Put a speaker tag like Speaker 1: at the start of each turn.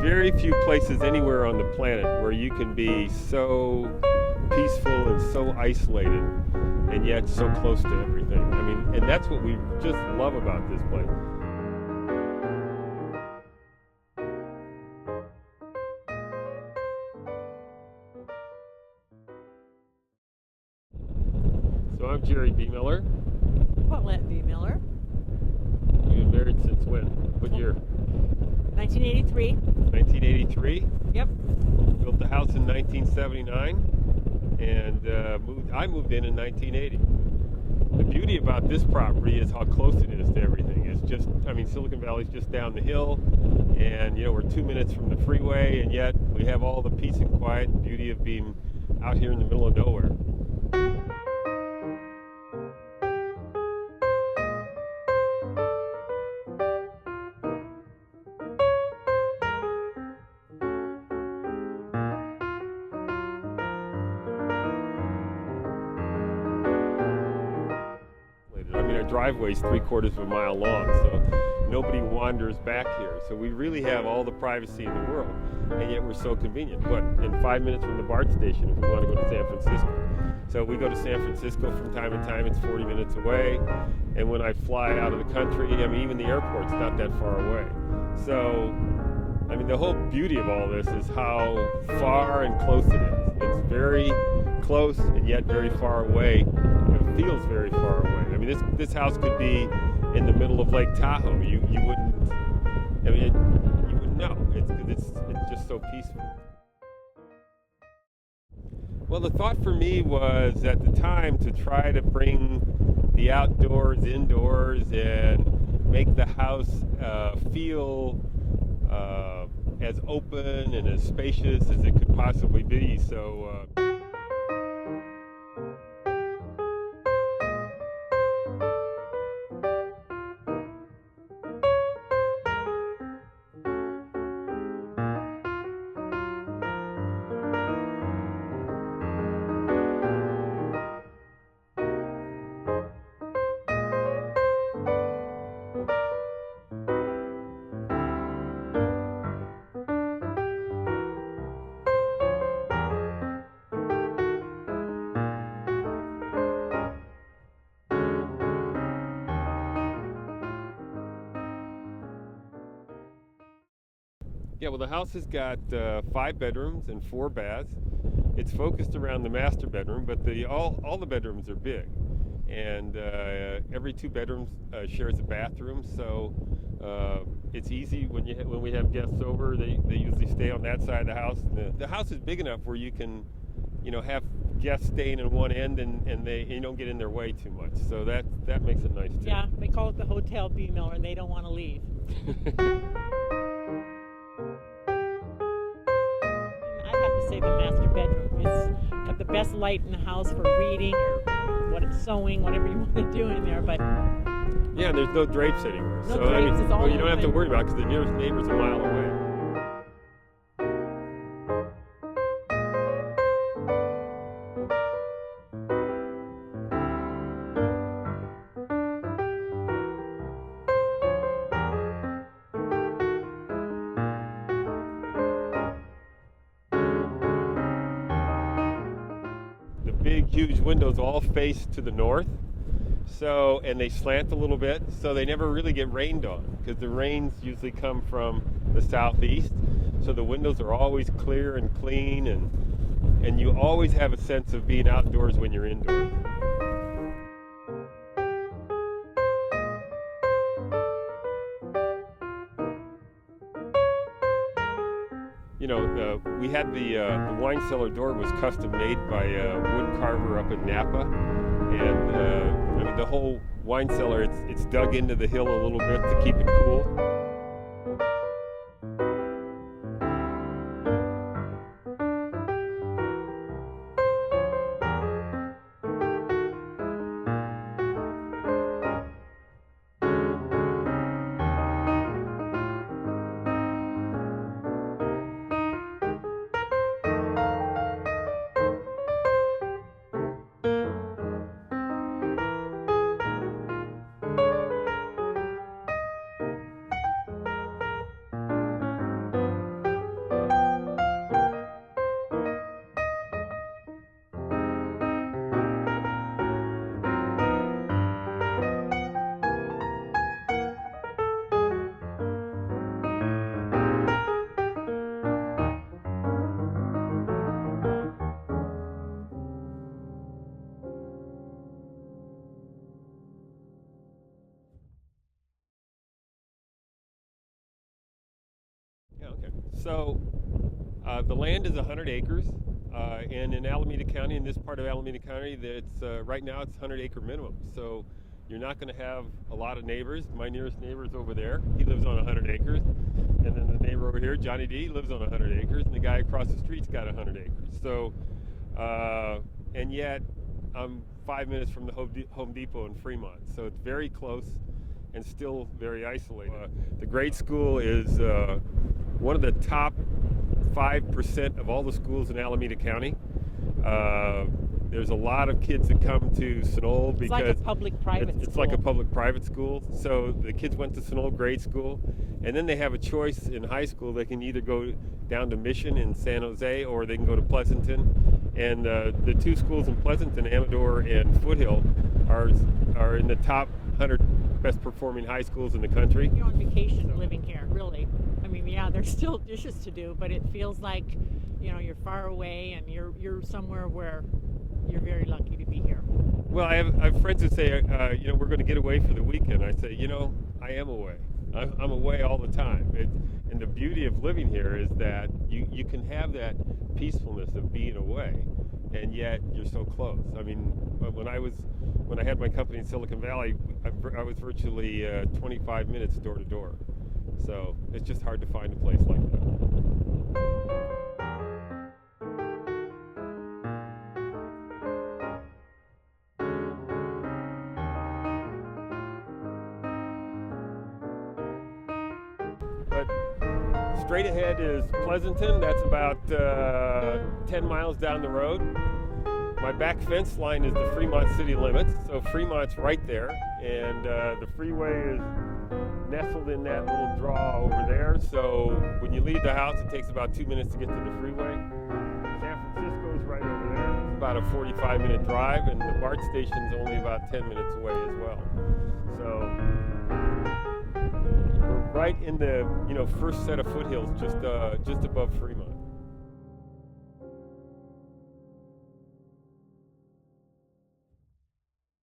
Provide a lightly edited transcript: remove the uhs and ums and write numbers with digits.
Speaker 1: very few places anywhere on the planet where you can be so peaceful and so isolated and yet so close to everything. I mean, and that's what we just love about this place. So I'm Jerry B. Miller.
Speaker 2: Paulette B. Miller.
Speaker 1: We've been married since when? What year?
Speaker 2: 1983.
Speaker 1: 1983.
Speaker 2: Yep.
Speaker 1: Built the house in 1979, and I moved in 1980. The beauty about this property is how close it is to everything. It's just, I mean, Silicon Valley's just down the hill, and we're 2 minutes from the freeway, and yet we have all the peace and quiet and beauty of being out here in the middle of nowhere. Our driveway's 3/4 of a mile long, so nobody wanders back here. So we really have all the privacy in the world, and yet we're so convenient. What, in 5 minutes from the BART station if we want to go to San Francisco. So we go to San Francisco from time to time. It's 40 minutes away, and when I fly out of the country, I mean, even the airport's not that far away. So, I mean, the whole beauty of all this is how far and close it is. It's very close and yet very far away. It feels very far away. I mean, this house could be in the middle of Lake Tahoe. You wouldn't. I mean, you wouldn't know. It's just so peaceful. Well, the thought for me was at the time to try to bring the outdoors indoors and make the house feel as open and as spacious as it could possibly be. So. Yeah, well, the house has got 5 bedrooms and 4 baths. It's focused around the master bedroom, but all the bedrooms are big, and every 2 bedrooms shares a bathroom. So it's easy when we have guests over. They usually stay on that side of the house. The house is big enough where you can, have guests staying in one end, and you don't get in their way too much. So that makes it nice too.
Speaker 2: Yeah, they call it the Hotel B. Miller, and they don't want to leave. Say the master bedroom. It's got the best light in the house for reading or sewing, whatever you want to do in there. But
Speaker 1: yeah, there's no drapes anywhere.
Speaker 2: No drapes. It's all
Speaker 1: you don't have to worry about it because the nearest neighbor's a mile away. Big, huge windows all face to the north, and they slant a little bit, so they never really get rained on because the rains usually come from the southeast. So the windows are always clear and clean, and you always have a sense of being outdoors when you're indoors. We had the wine cellar door was custom made by a wood carver up in Napa, and I mean the whole wine cellar it's dug into the hill a little bit to keep it cool. So the land is 100 acres, and in Alameda County, in this part of Alameda County, it's right now it's 100-acre minimum. So you're not going to have a lot of neighbors. My nearest neighbor is over there. He lives on 100 acres. And then the neighbor over here, Johnny D, lives on 100 acres. And the guy across the street's got 100 acres. So, and yet I'm 5 minutes from the Home Depot in Fremont. So it's very close and still very isolated. The grade school is one of the top 5% of all the schools in Alameda County. There's a lot of kids that come to Sunol because
Speaker 2: it's like a public-private school.
Speaker 1: It's like a public-private school. So the kids went to Sunol grade school, and then they have a choice in high school. They can either go down to Mission in San Jose, or they can go to Pleasanton. And the two schools in Pleasanton, Amador and Foothill, are in the top 100 best-performing high schools in the country.
Speaker 2: You're on vacation living here, really. I mean, yeah, there's still dishes to do, but it feels like, you're far away and you're somewhere where you're very lucky to be here.
Speaker 1: Well, I have friends who say, we're going to get away for the weekend. I say, I am away. I'm away all the time. And the beauty of living here is that you can have that peacefulness of being away, and yet you're so close. I mean, when I had my company in Silicon Valley, I was virtually 25 minutes door to door. So it's just hard to find a place like that. But straight ahead is Pleasanton. That's about 10 miles down the road. My back fence line is the Fremont city limits, so Fremont's right there, and the freeway is nestled in that little draw over there. So when you leave the house, it takes about 2 minutes to get to the freeway. San Francisco's right over there. It's about a 45-minute drive, and the BART station's only about 10 minutes away as well. So we're right in the first set of foothills, just above Fremont.